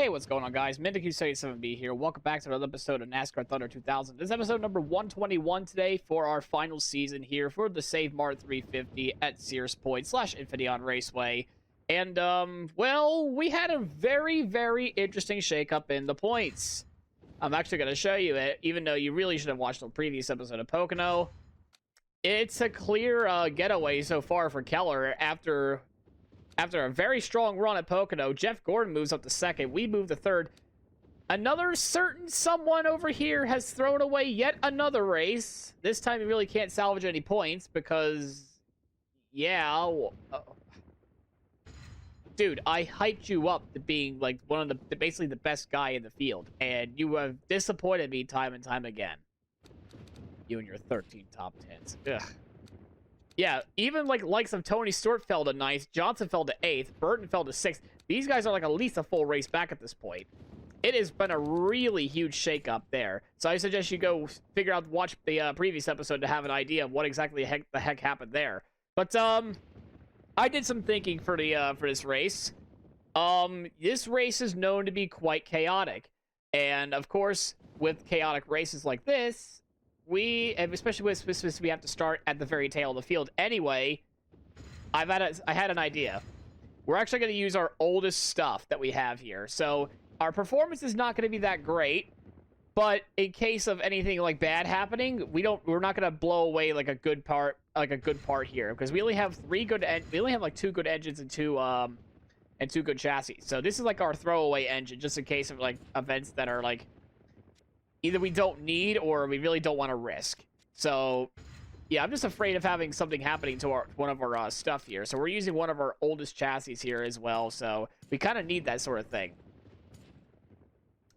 Hey, what's going on, guys? MinDQ77B here. Welcome back to another episode of NASCAR Thunder 2000. This is episode number 121 today for our final season here for the Save Mart 350 at Sears Point / Infineon Raceway. And, well, we had a very, very interesting shakeup in the points. I'm actually going to show you it, even though you really should have watched the previous episode of Pocono. It's a clear getaway so far for Keller after a very strong run at Pocono. Jeff Gordon moves up to second. We move to third. Another certain someone over here has thrown away yet another race. This time he really can't salvage any points because, yeah. Dude, I hyped you up to being like one of the basically the best guy in the field, and you have disappointed me time and time again. You and your 13 top 10s. Ugh. Yeah, even likes of Tony Stewart fell to 9th, Johnson fell to 8th, Burton fell to 6th. These guys are like at least a full race back at this point. It has been a really huge shakeup there. So I suggest you go watch the previous episode to have an idea of what exactly the heck happened there. But I did some thinking for this race. This race is known to be quite chaotic, and of course, with chaotic races like this, especially with we have to start at the very tail of the field anyway. I had an idea. We're actually going to use our oldest stuff that we have here. So our performance is not going to be that great, but in case of anything like bad happening, we're not going to blow away like a good part here, because we only have like 2 good engines and 2 good chassis. So this is like our throwaway engine, just in case of like events that are like either we don't need or we really don't want to risk. So, yeah, I'm just afraid of having something happening to one of our stuff here. So we're using one of our oldest chassis here as well. So we kind of need that sort of thing.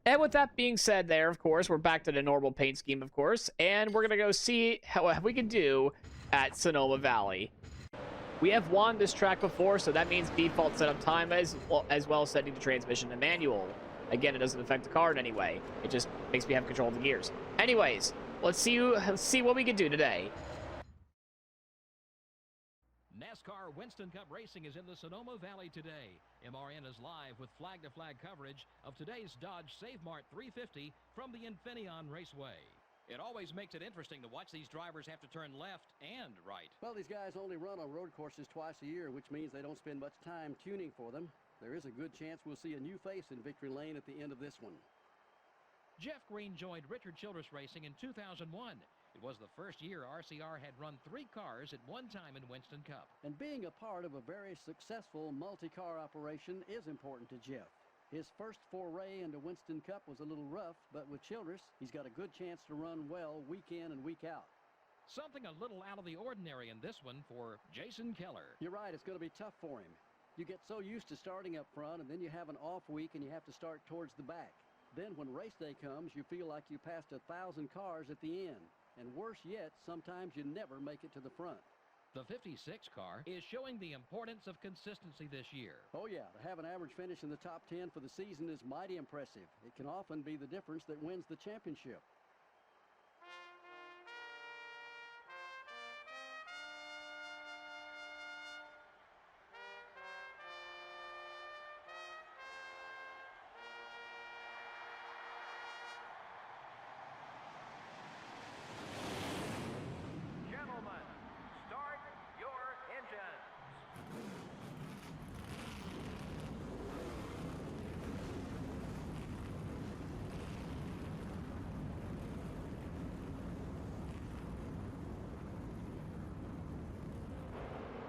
And with that being said there, of course, we're back to the normal paint scheme, of course. And we're going to go see how we can do at Sonoma Valley. We have won this track before, so that means default setup time as well as setting the transmission to manual. Again, it doesn't affect the car in any way. It just makes me have control of the gears. Anyways, let's see what we can do today. NASCAR Winston Cup Racing is in the Sonoma Valley today. MRN is live with flag-to-flag coverage of today's Dodge Save Mart 350 from the Infineon Raceway. It always makes it interesting to watch these drivers have to turn left and right. Well, these guys only run on road courses twice a year, which means they don't spend much time tuning for them. There is a good chance we'll see a new face in victory lane at the end of this one. Jeff Green joined Richard Childress Racing in 2001. It was the first year RCR had run 3 cars at one time in Winston Cup. And being a part of a very successful multi-car operation is important to Jeff. His first foray into Winston Cup was a little rough, but with Childress, he's got a good chance to run well week in and week out. Something a little out of the ordinary in this one for Jason Keller. You're right, it's going to be tough for him. You get so used to starting up front, and then you have an off week and you have to start towards the back. Then when race day comes, you feel like you passed 1,000 cars at the end. And worse yet, sometimes you never make it to the front. The 56 car is showing the importance of consistency this year. Oh yeah, to have an average finish in the top 10 for the season is mighty impressive. It can often be the difference that wins the championship.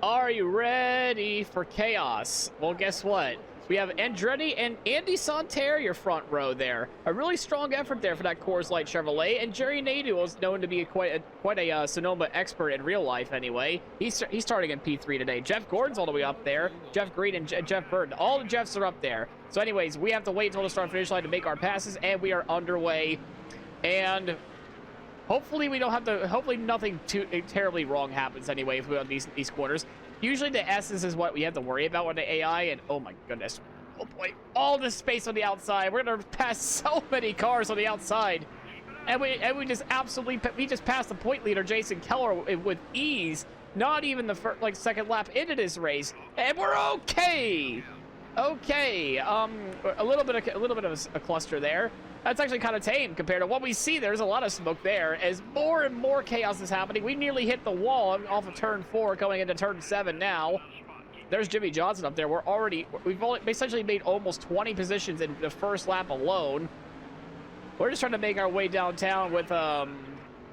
Are you ready for chaos? Well, guess what? We have Andretti and Andy Santerre, your front row there. A really strong effort there for that Coors Light Chevrolet. And Jerry Nadeau is known to be quite a Sonoma expert in real life anyway. He's starting in P3 today. Jeff Gordon's all the way up there. Jeff Green and Jeff Burton. All the Jeffs are up there. So anyways, we have to wait until the start-finish line to make our passes, and we are underway. And hopefully we don't have to, hopefully nothing too terribly wrong happens anyway if we have these quarters. Usually the S's is what we have to worry about with the AI, and oh my goodness. Oh boy, all this space on the outside. We're gonna pass so many cars on the outside. And we just passed the point leader, Jason Keller, with ease. Not even the second lap into this race. And we're okay. Okay, a little bit of a cluster there. That's actually kind of tame compared to what we see. There's a lot of smoke there. As more and more chaos is happening, we nearly hit the wall off of turn 4, going into turn 7 now. There's Jimmy Johnson up there. We've essentially made almost 20 positions in the first lap alone. We're just trying to make our way downtown with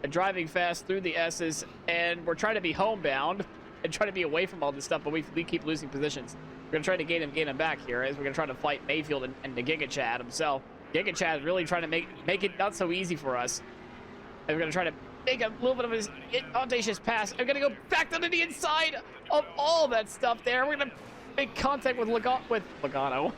driving fast through the S's, and we're trying to be homebound and trying to be away from all this stuff, but we keep losing positions. We're going to try to gain him back here, as we're going to try to fight Mayfield and the Giga Chad himself. Giga Chad is really trying to make it not so easy for us. And we're going to try to make a little bit of his audacious pass. I'm going to go back down to the inside of all that stuff there. We're going to make contact with Logano,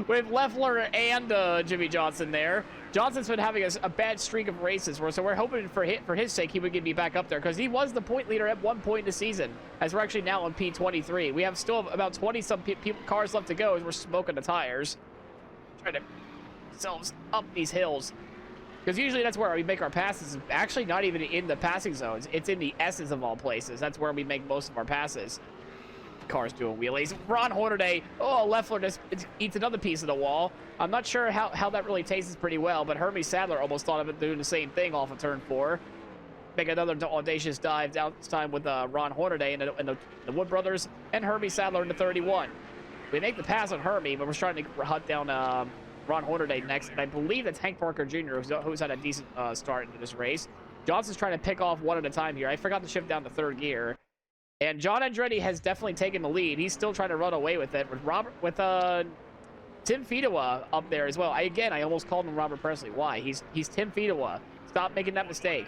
with Leffler and Jimmy Johnson there. Johnson's been having a bad streak of races, so we're hoping for his sake he would get me back up there, because he was the point leader at one point in the season, as we're actually now on P23. We have still about 20-some cars left to go as we're smoking the tires. Trying to ourselves up these hills. Because usually that's where we make our passes. Actually, not even in the passing zones. It's in the S's of all places. That's where we make most of our passes. Cars doing wheelies. Ron Hornaday. Oh, Leffler just eats another piece of the wall. I'm not sure how that really tastes pretty well, but Hermie Sadler almost thought of it doing the same thing off of turn 4. Make another audacious dive down this time with Ron Hornaday and the Wood Brothers and Hermie Sadler in the 31. We make the pass on Hermie, but we're trying to hunt down Ron Hornaday next, and I believe that's Hank Parker Jr., who's had a decent start into this race. Johnson's trying to pick off one at a time here. I forgot to shift down to 3rd gear. And John Andretti has definitely taken the lead. He's still trying to run away with it with Tim Fedewa up there as well. I almost called him Robert Presley. Why? He's Tim Fedewa. Stop making that mistake.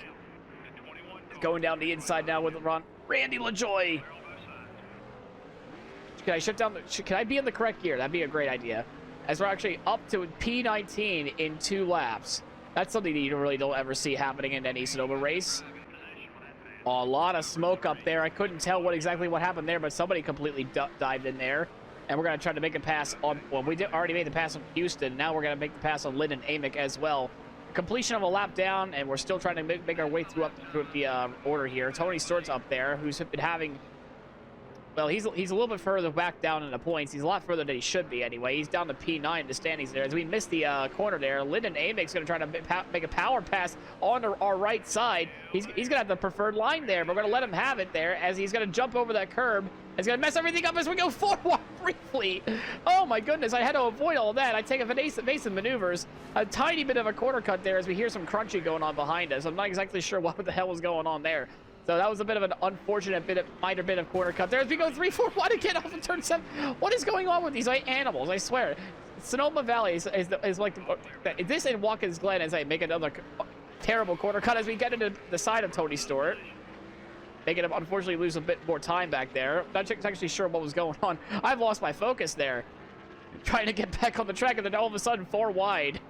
Going down the inside now with Randy LaJoy. Can I shift down? Can I be in the correct gear? That'd be a great idea. As we're actually up to P19 in 2 laps. That's something that you really don't ever see happening in any Sonoma race. A lot of smoke up there. I couldn't tell exactly what happened there, but somebody completely dived in there. And we're going to try to make a pass on... Well, we already made the pass on Houston. Now we're going to make the pass on Lynn and Amick as well. Completion of a lap down, and we're still trying to make our way through the order here. Tony Stewart's up there, who's been having... Well, he's a little bit further back down in the points. He's a lot further than he should be anyway. He's down to P9 in the standings there. As we miss the corner there, Lyndon Amick's going to try to make a power pass on our right side. He's going to have the preferred line there, but we're going to let him have it there as he's going to jump over that curb. He's going to mess everything up as we go forward briefly. Oh, my goodness. I had to avoid all that. I take evasive maneuvers. A tiny bit of a corner cut there as we hear some crunching going on behind us. I'm not exactly sure what the hell was going on there. So that was a bit of an unfortunate minor bit of corner cut there as we go 3-4-1 again off of turn 7. What is going on with these animals? I swear. Sonoma Valley is like this in Watkins Glen as I make another terrible corner cut as we get into the side of Tony Stewart. Making him unfortunately lose a bit more time back there. Not actually sure what was going on. I've lost my focus there. Trying to get back on the track and then all of a sudden 4 wide.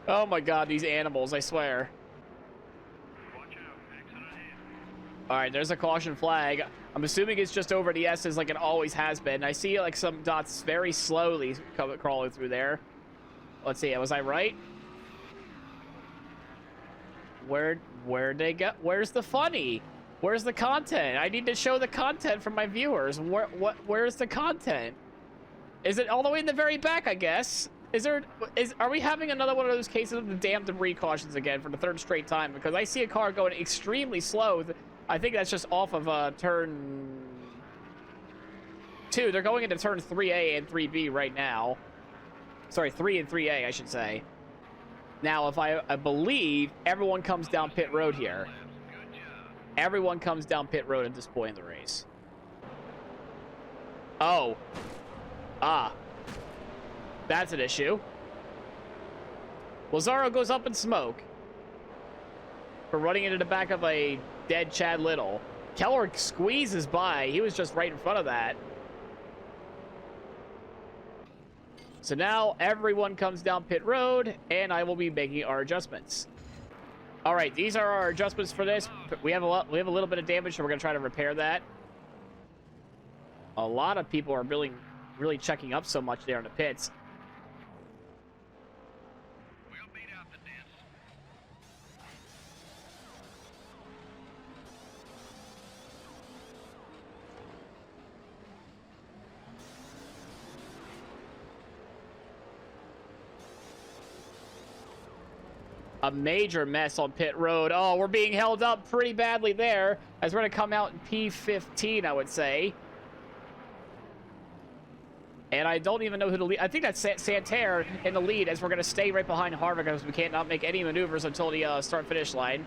Oh my god, these animals, I swear. All right, there's a caution flag. I'm assuming it's just over the S's like it always has been. I see like some dots very slowly crawling through there. Let's see, was I right? Where'd they go? Where's the funny? Where's the content? I need to show the content for my viewers. Where's the content? Is it all the way in the very back, I guess? Are we having another one of those cases of the damn debris cautions again for the 3rd straight time? Because I see a car going extremely slow. I think that's just off of turn 2. They're going into turn 3A and 3B right now. Sorry, 3 and 3A, I should say. Now, if I believe everyone comes down pit road here. Everyone comes down pit road at this point in the race. Oh. Ah. That's an issue. Lazaro goes up in smoke for running into the back of a dead Chad Little. Keller squeezes by. He was just right in front of that. So now everyone comes down pit road, and I will be making our adjustments. All right, these are our adjustments for this. We have a little bit of damage, so we're gonna try to repair that. A lot of people are really checking up so much there in the pits. a major mess on pit road. Oh, we're being held up pretty badly there, as we're going to come out in P15, I would say. And I don't even know who to lead. I think that's Santerre in the lead, as we're going to stay right behind Harvick, because we can't not make any maneuvers until the start-finish line.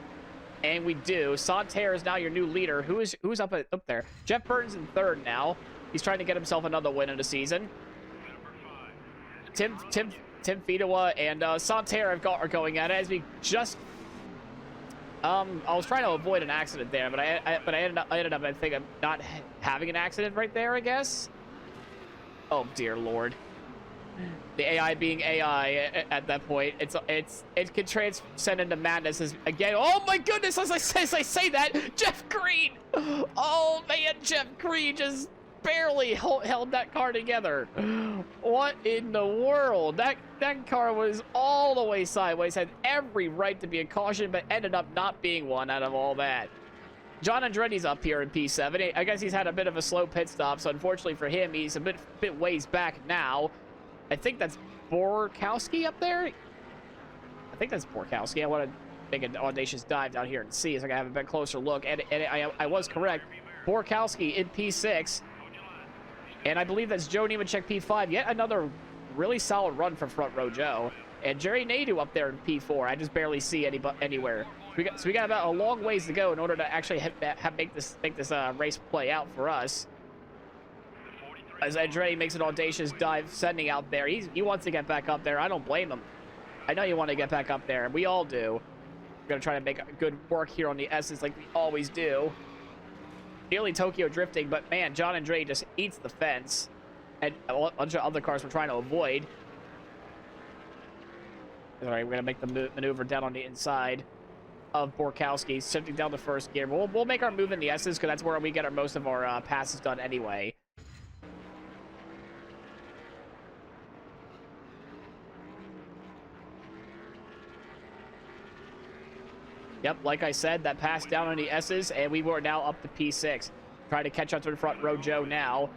And we do. Santerre is now your new leader. Who's up there? Jeff Burton's in third now. He's trying to get himself another win in the season. Tim Fedewa and Santerre are going at it, as we just... I was trying to avoid an accident there, but I ended up, I think, I'm not having an accident right there, I guess. Oh dear Lord. The AI being AI at that point, it can transcend into madness as, again. Oh my goodness, as I say that, Jeff Green. Oh man, Jeff Green just barely held that car together. What in the world? That car was all the way sideways, had every right to be a caution, but ended up not being one out of all that. John Andretti's up here in P7. I guess he's had a bit of a slow pit stop, so unfortunately for him, he's a bit ways back now. I think that's Borkowski up there. I think that's Borkowski. I want to make an audacious dive down here and see, so I can have a bit closer look. And I was correct. Borkowski in P6. And I believe that's Joe Nemechek P5. Yet another really solid run for Front Row Joe. And Jerry Nadeau up there in P4. I just barely see anywhere. So we got about a long ways to go in order to actually make this race play out for us. As Andretti makes an audacious dive, sending out there. He wants to get back up there. I don't blame him. I know you want to get back up there. We all do. We're going to try to make good work here on the S's like we always do. Nearly Tokyo drifting, but man, John Andretti just eats the fence. And a bunch of other cars we're trying to avoid. All right, we're going to make the maneuver down on the inside of Borkowski, shifting down the first gear. We'll make our move in the S's, because that's where we get most of our passes done anyway. Yep, like I said, that pass down on the S's, and we were now up to P6. Trying to catch up to the Front Row Joe now.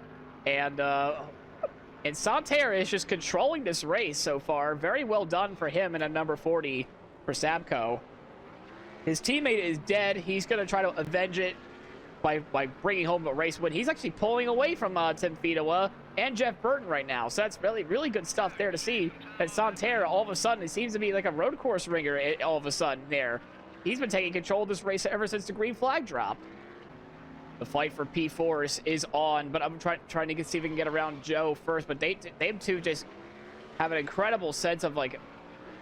And Santerre is just controlling this race so far. Very well done for him in a number 40 for Sabco. His teammate is dead. He's going to try to avenge it by bringing home a race win. He's actually pulling away from Tim Fedewa and Jeff Burton right now. So that's really, really good stuff there to see that Santerre, all of a sudden, it seems to be like a road course ringer all of a sudden there. He's been taking control of this race ever since the green flag drop. The fight for P4 is on, but I'm trying to see if we can get around Joe first. But they two just have an incredible sense of, like,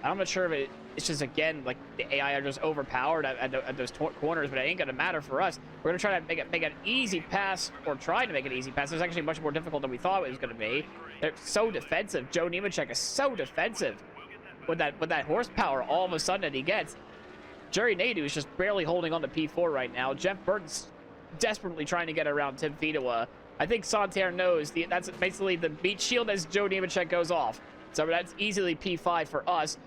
I'm not sure if it's just, again, like the AI are just overpowered at those corners, but it ain't gonna matter for us. We're gonna try to make an easy pass, or try to make an easy pass. It's actually much more difficult than we thought it was gonna be. They're so defensive. Joe Nemechek is so defensive with that horsepower all of a sudden that he gets. Jerry Nadeau is just barely holding on to P4 right now. Jeff Burton's desperately trying to get around Tim Fedewa. I think Santerre knows that's basically the beat shield as Joe Nemechek goes off. So that's easily P5 for us.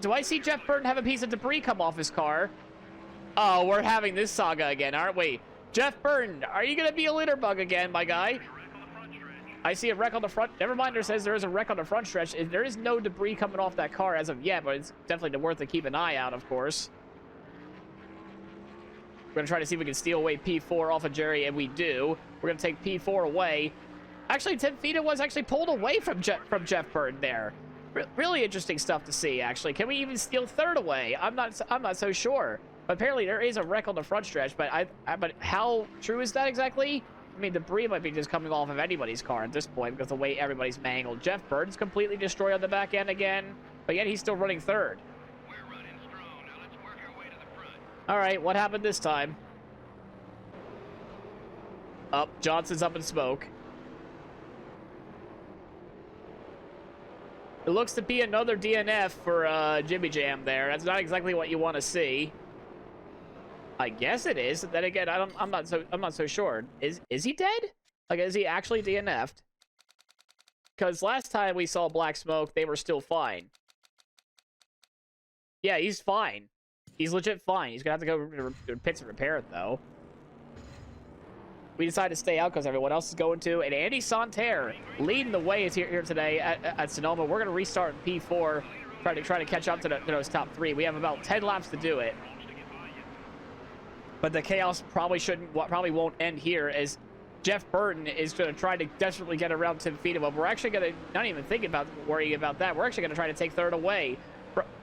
Do I see Jeff Burton have a piece of debris come off his car? Oh, we're having this saga again, aren't we? Jeff Burton, are you going to be a litter bug again, my guy? I see a wreck on the front. Never mind, there says there is a wreck on the front stretch. There is no debris coming off that car as of yet, but it's definitely worth to keep an eye out, of course. We're going to try to see if we can steal away P4 off of Jerry, and we do. We're going to take P4 away. Actually, Tim Fedewa was actually pulled away from Jeff Burton there. Really interesting stuff to see, actually. Can we even steal third away? I'm not so sure. But apparently there is a wreck on the front stretch, but but how true is that exactly? I mean, debris might be just coming off of anybody's car at this point because of the way everybody's mangled. Jeff Burton's completely destroyed on the back end again, but yet he's still running third. We're running strong. Now let's work our way to the front. All right, what happened this time? Up, Johnson's up in smoke. It looks to be another DNF for Jimmy Jam there. That's not exactly what you want to see. I guess it is. Then again, I'm not so sure. Is he dead? Like, is he actually DNF'd? Because last time we saw black smoke, they were still fine. Yeah, he's fine. He's legit fine. He's gonna have to go to the pits and repair it though. We decided to stay out because everyone else is going to. And Andy Santerre leading the way is here today at Sonoma. We're going to restart P4 try to catch up to those top 3. We have about 10 laps to do it. But the chaos probably won't end here, as Jeff Burton is going to try to desperately get around Tim Feedable. We're actually going to not even think about worrying about that. We're actually going to try to take third away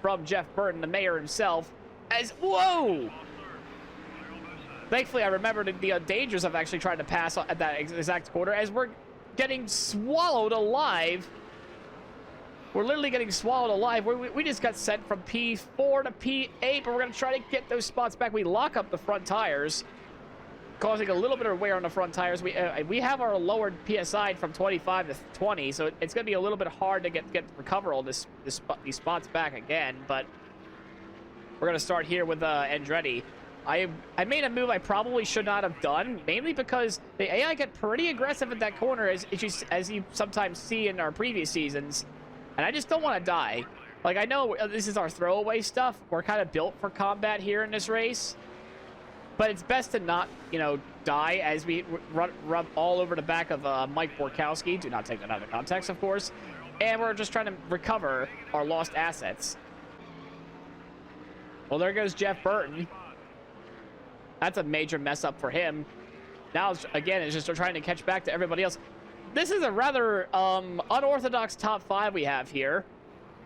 from Jeff Burton, the mayor himself. As whoa! Thankfully, I remembered the dangers of actually trying to pass at that exact corner, as we're getting swallowed alive. We're literally getting swallowed alive. We just got sent from P4 to P8, but we're going to try to get those spots back. We lock up the front tires, causing a little bit of wear on the front tires. We have our lowered PSI from 25 to 20, so it's going to be a little bit hard to recover all these spots back again. But we're going to start here with Andretti. I made a move I probably should not have done, mainly because the AI get pretty aggressive at that corner, as you sometimes see in our previous seasons, and I just don't want to die. Like, I know this is our throwaway stuff. We're kind of built for combat here in this race. But it's best to not, die as we run all over the back of Mike Borkowski. Do not take that out of context, of course. And we're just trying to recover our lost assets. Well, there goes Jeff Burton. That's a major mess up for him. Now, again, it's just trying to catch back to everybody else. This is a rather unorthodox top 5 we have here.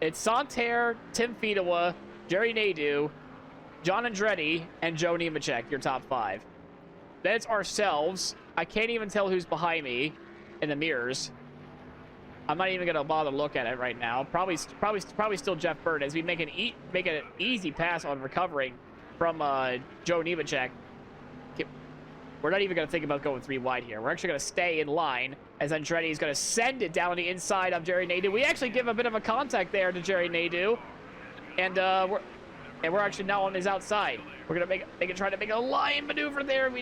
It's Santerre, Tim Fedewa, Jerry Nadeau, John Andretti, and Joe Nemechek, your top 5. Then it's ourselves. I can't even tell who's behind me in the mirrors. I'm not even gonna bother to look at it right now. Probably still Jeff Burton, as we make an easy pass on recovering from Joe Nemechek. We're not even gonna think about going 3 wide here. We're actually gonna stay in line, as Andretti is gonna send it down the inside of Jerry Nadeau. We actually give a bit of a contact there to Jerry Nadeau, and we're actually now on his outside. We're gonna try to make a line maneuver there.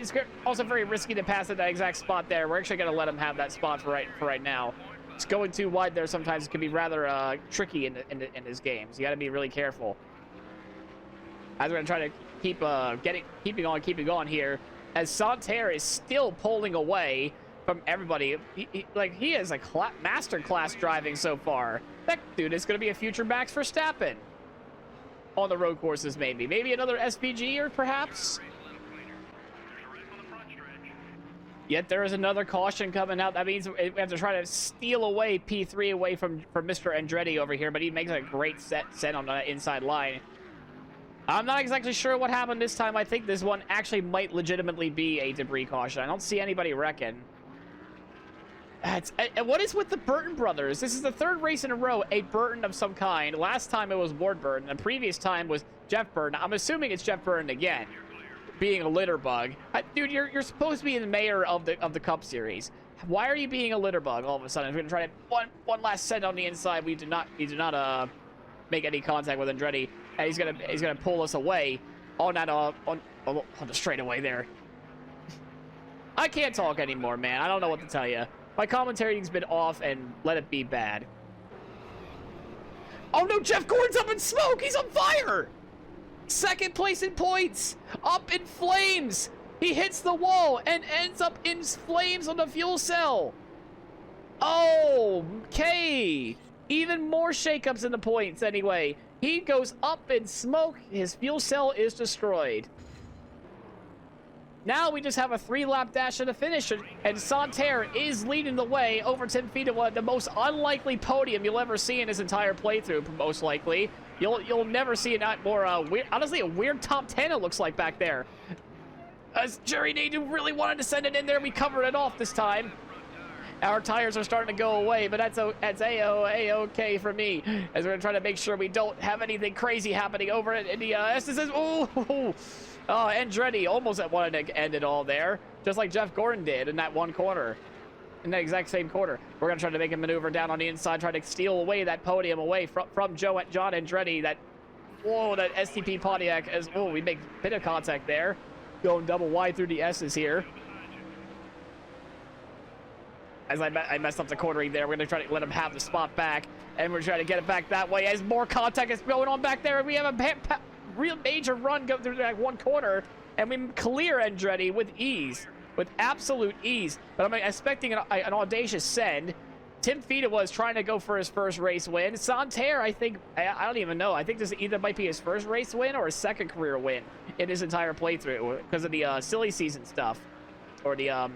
Also very risky to pass at that exact spot there. We're actually gonna let him have that spot for right now. It's going too wide there sometimes can be rather tricky in this game. So you got to be really careful. As we're gonna try to keeping on here, as Santerre is still pulling away from everybody. He is a master class driving so far. That dude is gonna be a future Max Verstappen on the road courses, maybe another SPG, or perhaps. Yet there is another caution coming out. That means we have to try to steal away P3 away from Mr. Andretti over here, but he makes a great set on the inside line. I'm not exactly sure what happened this time. I think this one actually might legitimately be a debris caution. I don't see anybody wrecking. What is with the Burton brothers? This is the 3rd race in a row, a Burton of some kind. Last time it was Ward Burton. The previous time was Jeff Burton. I'm assuming it's Jeff Burton again, being a litter bug. Dude, you're supposed to be the mayor of the Cup Series. Why are you being a litter bug all of a sudden? We're gonna try to one last send on the inside. We do not make any contact with Andretti, and he's gonna pull us away on the straightaway there. I can't talk anymore, man. I don't know what to tell you. My commentating's been off, and let it be bad. Oh no, Jeff Gordon's up in smoke! He's on fire! 2nd place in points! Up in flames! He hits the wall and ends up in flames on the fuel cell! Oh, okay! Even more shakeups in the points anyway. He goes up in smoke, his fuel cell is destroyed. Now we just have a 3-lap dash to the finish, and Santerre is leading the way over Tim Fedewa, the most unlikely podium you'll ever see in his entire playthrough, most likely. You'll never see a more honestly, a weird top 10 it looks like back there. As Jerry Nadeau really wanted to send it in there, we covered it off this time. Our tires are starting to go away, but that's A-okay for me, as we're gonna try to make sure we don't have anything crazy happening over in the SSS. Oh, Andretti almost wanted to end it all there, just like Jeff Gordon did in that one corner, in that exact same corner. We're gonna try to make a maneuver down on the inside, try to steal away that podium away from John Andretti. That STP Pontiac, we make a bit of contact there, going double wide through the S's here. As I messed up the cornering there, we're gonna try to let him have the spot back, and we're trying to get it back that way as more contact is going on back there, and we have a real major run go through that one corner, and we clear Andretti with ease, with absolute ease. But I'm expecting an audacious send, Tim Fita was trying to go for his first race win. Santerre, I think, I don't even know. I think this either might be his first race win or his second career win in his entire playthrough because of the silly season stuff or the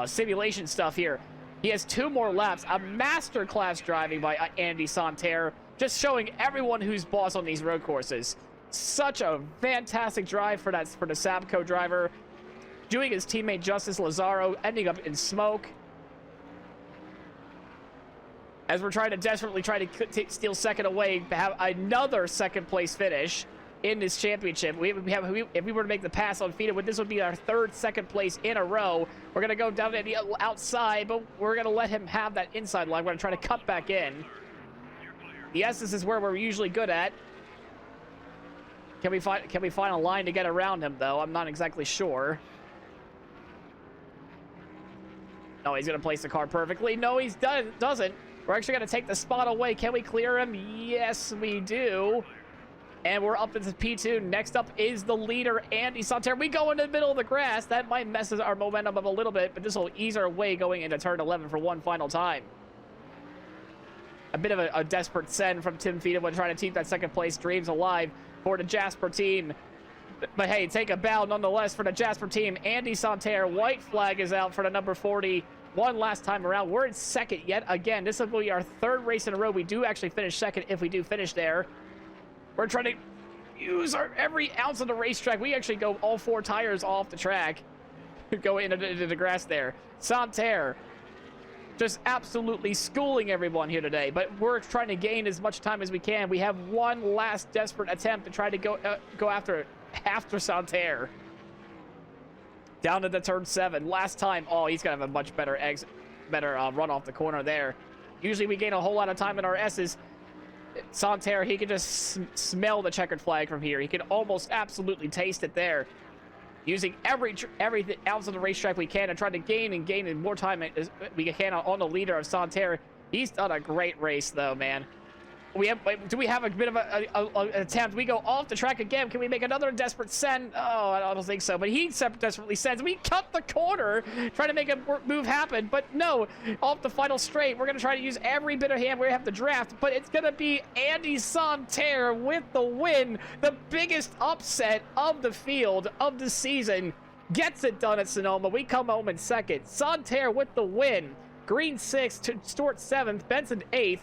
simulation stuff here. He has 2 more laps. A masterclass driving by Andy Santerre, just showing everyone who's boss on these road courses. Such a fantastic drive for the Sabco driver, doing his teammate Justice Lazaro, ending up in smoke. As we're trying to desperately steal second away, to have another second place finish in this championship. If we were to make the pass on Fita, this would be our 3rd second place in a row. We're going to go down to the outside, but we're going to let him have that inside line. We're going to try to cut back in. Yes, this is where we're usually good at. Can we find a line to get around him, though? I'm not exactly sure. No, he's going to place the car perfectly. No, he doesn't. We're actually going to take the spot away. Can we clear him? Yes, we do. And we're up into P2. Next up is the leader, Andy Santerre. We go into the middle of the grass. That might mess our momentum up a little bit, but this will ease our way going into turn 11 for one final time. A bit of a desperate send from Tim Fita when trying to keep that second place dreams alive for the Jasper team. But hey, take a bow nonetheless for the Jasper team. Andy Santerre, white flag is out for the number 40. One last time around. We're in second yet again. This will be our 3rd race in a row. We do actually finish second if we do finish there. We're trying to use every ounce of the racetrack. We actually go all 4 tires off the track. Go into the grass there. Santerre just absolutely schooling everyone here today. But we're trying to gain as much time as we can. We have one last desperate attempt to try to go after Santerre. Down to the turn 7. Last time. Oh, he's going to have a much better run off the corner there. Usually we gain a whole lot of time in our S's. Santerre, he can just smell the checkered flag from here. He can almost absolutely taste it there. Using every ounce of the racetrack we can and trying to gain more time as we can on the leader of Santerre. He's done a great race, though, man. Do we have a bit of an attempt? We go off the track again. Can we make another desperate send? Oh, I don't think so. But he desperately sends. We cut the corner, trying to make a move happen. But no, off the final straight. We're going to try to use every bit of hand we have to draft. But it's going to be Andy Santerre with the win. The biggest upset of the field of the season. Gets it done at Sonoma. We come home in second. Santerre with the win. Green 6th, Stewart 7th, Benson 8th.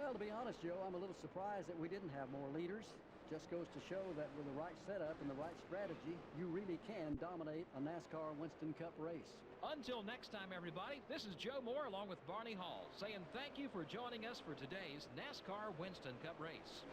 Well, to be honest, Joe, I'm a little surprised that we didn't have more leaders. Just goes to show that with the right setup and the right strategy, you really can dominate a NASCAR Winston Cup race. Until next time, everybody, this is Joe Moore along with Barney Hall saying thank you for joining us for today's NASCAR Winston Cup race.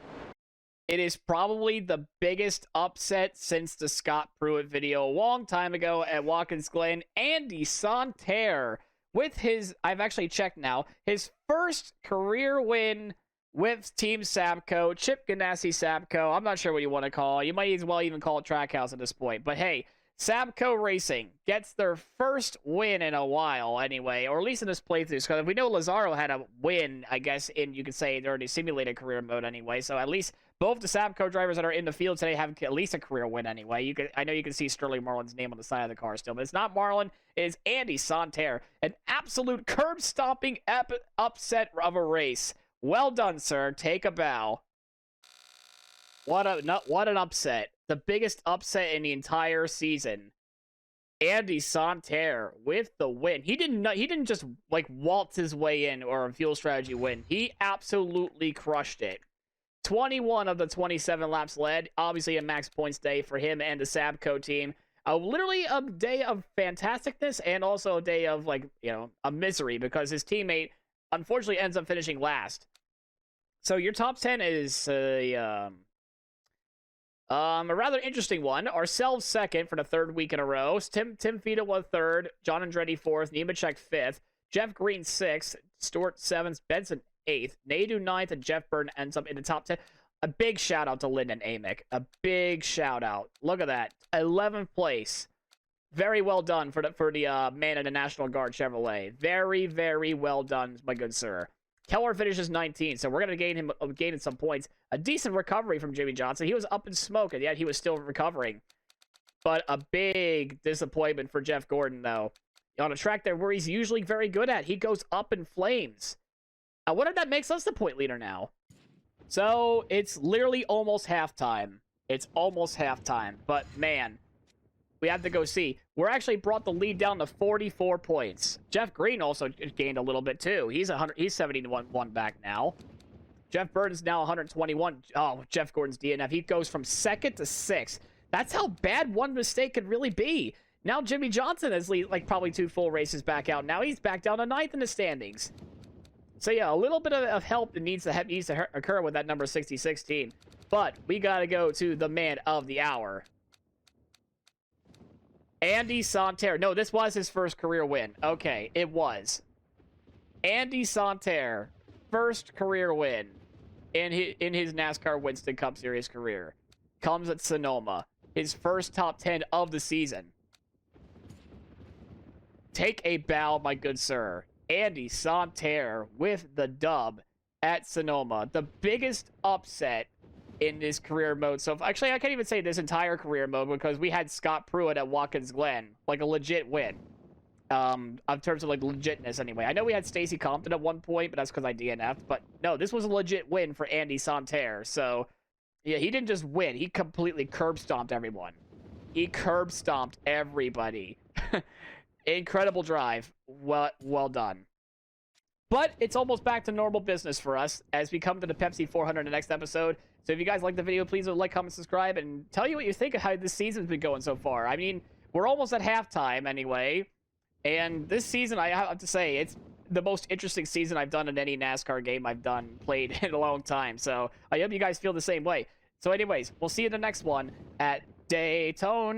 It is probably the biggest upset since the Scott Pruitt video a long time ago at Watkins Glen. Andy Santerre with his, I've actually checked now, his first career win with Team Sabco, Chip Ganassi Sabco. I'm not sure what you want to call it. You might as well even call it Trackhouse at this point. But hey, Sabco Racing gets their first win in a while anyway, or at least in this playthrough. Because we know Lazaro had a win, I guess, in, you could say, during the simulated career mode anyway. So at least both the Sabco drivers that are in the field today have at least a career win anyway. I know you can see Sterling Marlin's name on the side of the car still, but it's not Marlin. It is Andy Santerre. An absolute curb-stomping upset of a race. Well done, sir. Take a bow. What an upset. The biggest upset in the entire season. Andy Santerre with the win. He didn't just like waltz his way in or a fuel strategy win. He absolutely crushed it. 21 of the 27 laps led. Obviously a max points day for him and the Sabco team. Literally a day of fantasticness and also a day of, like, you know, a misery because his teammate unfortunately ends up finishing last. So your top 10 is a rather interesting one. Ourselves second for the 3rd week in a row. Tim Fita was 3rd. John Andretti 4th. Nemechek 5th. Jeff Green 6th. Stewart 7th. Benson 8th. Nadu 9th. And Jeff Burton ends up in the top 10. A big shout out to Lyndon Amick. A big shout out. Look at that. 11th place. Very well done for the man in the National Guard Chevrolet. Very, very well done, my good sir. Keller finishes 19th, so we're going to gain some points. A decent recovery from Jimmy Johnson. He was up in smoke, and yet he was still recovering. But a big disappointment for Jeff Gordon, though. on a track there where he's usually very good at. He goes up in flames. I wonder if that makes us the point leader now. So, it's literally almost halftime. It's almost halftime. But, man, we have to go see. We're actually brought the lead down to 44 points. Jeff Green also gained a little bit, too. He's 71 back now. Jeff Burton's now 121. Oh, Jeff Gordon's DNF. He goes from 2nd to 6th. That's how bad one mistake could really be. Now Jimmy Johnson has like probably 2 full races back out. Now he's back down to 9th in the standings. So yeah, a little bit of help that needs to occur with that number 6016. But we got to go to the man of the hour. Andy Santerre. No, this was his first career win. Okay, it was. Andy Santerre, first career win in his NASCAR Winston Cup Series career. Comes at Sonoma. His first top 10 of the season. Take a bow, my good sir. Andy Santerre with the dub at Sonoma. The biggest upset in this career mode. So, actually, I can't even say this entire career mode because we had Scott Pruitt at Watkins Glen. Like a legit win. In terms of, like, legitness, anyway. I know we had Stacey Compton at one point, but that's because I DNF'd. But, no, this was a legit win for Andy Santerre. So, yeah, he didn't just win. He completely curb-stomped everyone. He curb-stomped everybody. Incredible drive. Well done. But it's almost back to normal business for us as we come to the Pepsi 400 in the next episode. So if you guys like the video, please like, comment, subscribe, and tell you what you think of how this season's been going so far. I mean, we're almost at halftime anyway. And this season, I have to say, it's the most interesting season I've done in any NASCAR game I've played in a long time. So I hope you guys feel the same way. So anyways, we'll see you in the next one at Daytona.